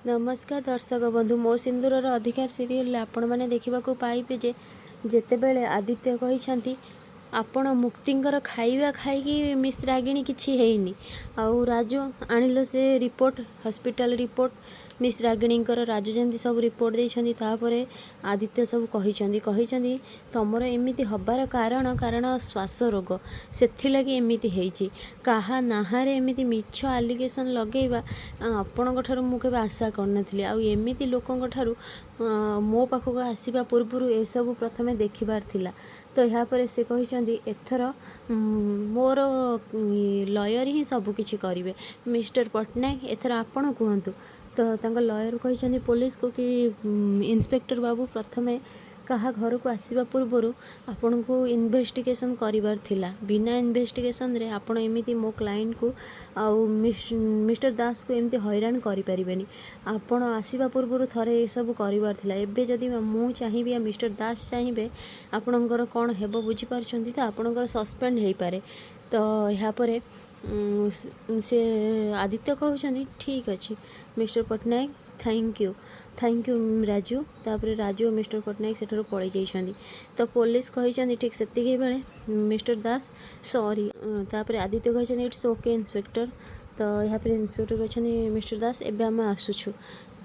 नमस्कार दर्शक बंधु मो सिंदूरर अधिकार सीरियल आपण मैंने देखा पाइबे जे जेतेबेले आदित्य कही आपण मुक्तिंकर खाइबा खाई मिस रागिणी किछि हेइनी आउ राजू आणिलो से रिपोर्ट हॉस्पिटल रिपोर्ट मिस रागिणीकर राजू जमी सब रिपोर्ट देइछन्ती तापरे आदित्य सब कही तमर एमिति हबार कारण कारण श्वास रोग सेथिलागि एमिति हेइछि काहा नाहारे एमिति मिछ आलिगेशन लगेइबा आपणक ठारू मु केबे आशा करनथिली आउ एमिति लोकंक ठारू मो पाखक आसीबा पूर्वरु ए सब प्रथमे देखिबार थिला तो यहाँ पर से कहते एथर मोर लयर ही सबकि करेंगे मिस्टर पट्टनायक एथर आपण कहतु तो लयर कहते पुलिस को कि इंस्पेक्टर बाबू प्रथमे कहा घर को आसवा पूर्वर आपण को इन्वेस्टिगेशन करिवार थिला बिना इन्वेस्टिगेशन रे आपण एमिति मो क्लाइंट को आउ मिस्टर दास को एमती हैरान करि परिबेनी आपण आसवा पूर्वर थरे ए सब करिवार थिला एबे जदि मु चाहिबे मिस्टर दास चाहिबे आपणकर कौन हेबो बुझी पारछन्ती तो आपणकर सस्पेंड हेई पारे तो यहाँ पर से आदित्य कहउछन्ती ठीक अछि Mr Pattanaik thank you Raju तापर राजू और मिस्टर पट्टनायक सेठार पलि जाइछन्ती तो पुलिस कहिछन्ती ठीक सेतिके बेले मिस्टर दास सॉरी तापर आदित्य कहिछन्ती इट्स ओके इंस्पेक्टर तो यहाँ पर इंस्पेक्टर कहिछन्ती मिस्टर दास एबे हम आसुछु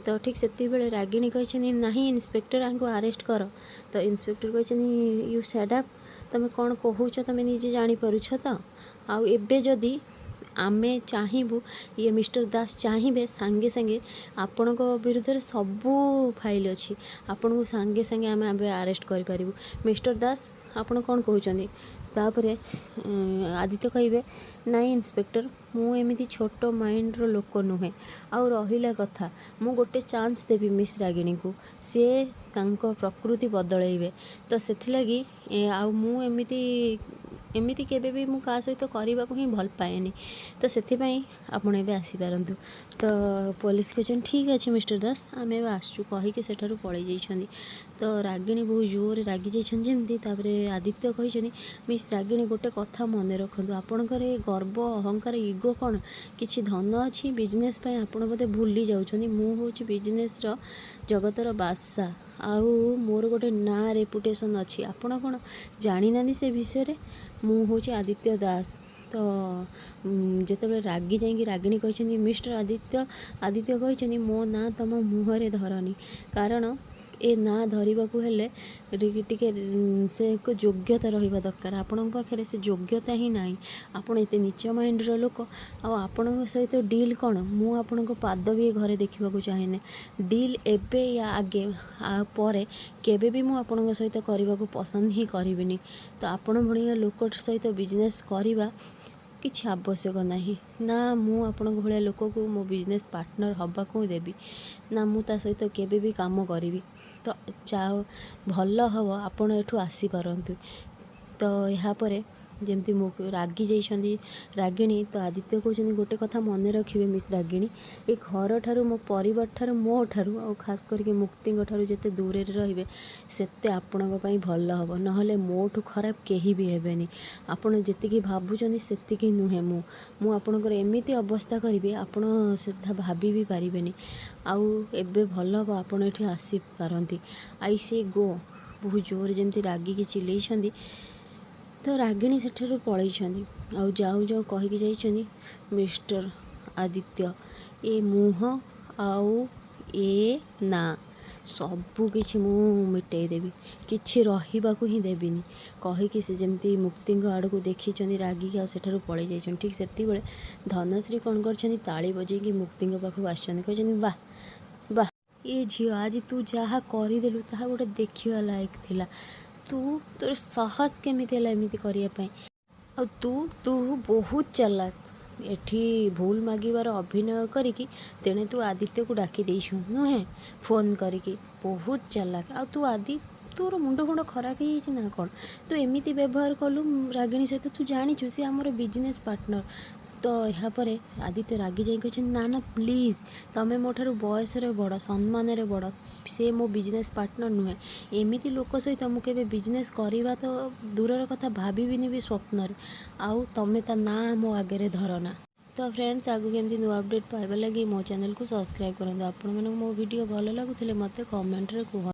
तो ठीक सेति बेले रागिणी कहिछन्ती नाही इंस्पेक्टर आंको अरेस्ट कर तो इंस्पेक्टर कहिछन्ती यू सेड अप तमे कौन कहूछ तमे निजे जानी पारुछ तो आउ एबे जदी आमे चाहबू ये मिस्टर दास चाहिए सांगे सांगे आपण विरुद्ध रे सबू फाइल अच्छी आपण को सांगे सांगे आमे आबे अरेस्ट करि परिबू मिस्टर दास आपण कौन कहउछन्ती तापरे आदित्य कहिबे नाई इंस्पेक्टर मु एमिति छोट माइंड रो लोक नुहे आउ रहिला कथा मु गोटे चांस देबी मिस रागिणी को सी तांको प्रकृति बदलैबे तो सेथिलागी आउ मु एमिति केबे भी मु का सहित करने को ही भल पाएनी तो से आपड़ ए आसीपारतु तो पुलिस कहते ठीक अच्छे मिस्टर दास आम ए आसचु कहीकि सेठारु पलि जाइछन्ती तो रागिणी बहुत जोर रागी जाइछन्ती जमती आदित्य कहते मिस रागिणी गोटे कथा मन रखु आपणकर गर्व अहंकार इगो कौन किसी धन अच्छी बिजनेस आपण बोधे भूली जाउछन्ती मु होछि बिजनेस रो जगतर बादशाह आउ मोर गोटे ना रेपुटेशन अच्छी आपण कौन जानी नानी से विषय रे मु होछि आदित्य दास तो जिते रागी जाइए रागिणी कहते मिस्टर आदित्य आदित्य कहते मो ना तुम मुहरे धरनी कारण ए ना धरवाक हेले टिके से एक योग्यता रहिबा दरकार आपण पाखे से योग्यता ही ना आपण एत नीच माइंड रो लोक आपण सहित डील कौन मु आपण पाद भी घरे देखा चाहे डील एबे या आगे पर केबे भी मु आपण सहित करने को पसंद ही करिविनी तो आपण भलिया लोक सहित बिजनेस करवा किछि आवश्यक नाही ना मु आपण भलिया लोक को मो बिजनेस पार्टनर हवा को देबी ना मु ता सहित केबे भी काम करी तो चाहो भल हम आपण एठू आसी पारंतु तो यहाँ पर जमती मो रागी जाइछन्ती रागिणी तो आदित्य कहते गोटे कथा मन रखिए मिस रागिणी ए घर ठारू मो परिवार ठारू मो ठारू आ खास करके मुक्ति ठारू जेते दूर रहिबे सेते आपणक पई भल हबो नहले मोठू खराब केही भी हेबेनी आपण जेतिकी भाबुचन्ती सेतिकी नुहे मु आपणकर एमिति अवस्था करिवे आपण सेथा भाबी भी पारिबेनी आउ एबे भल हबो आपण एठी आसी पारंती आई से गो बहुत जोर जमती रागी चिल्लैछन्ती तो रागिणी सेठारु पलैछन्ती आउ जाऊ जाऊ कहीकि जाइछन्ती मिस्टर आदित्य ए मुह आउ ए ना सबू किछि मु मिटेई देबी किछि रहिबाकू ही देबिनी कहीकि से जमती मुक्ति आड़ को देखी रागी आ सेठारु पलि जाइछन्ती ठीक सेति बेले धनश्री कौन करछन्ती ताली बजेकी मुक्ति पाखक आछन्ती कहछन्ती वाह वाह ये झियो आज तू जहाँ करदेलु ताहा गोटे देखिवा लायक थिला तू तोर साहस केमिति है एमिति करने आ तू बहुत चालाक एठी भूल मागिबार अभिनय करिकी तेणे तू आदित्य को डाकी देइछु नुहे फोन करिकी बहुत चालाक आ तू आदि तोर मुंड फुंड खराब ही ना कौन तू एमिति व्यवहार कलु रागिणी सहित तू जानीचु सी आमर बिजनेस पार्टनर तो यहाँ पर आदित्य रागी जाई कहते ना ना प्लीज तमें मो ठारू बयस बड़ सम्मान रे बड़ से मो बिजनेस पार्टनर नुहे एमिति लोक सहित मुझे बिजनेस करवा तो दूरर कथा भाविनी भी स्वप्न आउ तमें ता ना मो आगे धरना तो फ्रेंड्स आगु केमती नुआ अपडेट पाइबा लगी मो चैनल को सब्सक्राइब करंतु। आपण मानक मो वीडियो भल लागुथिले मते कमेंट रे कुह।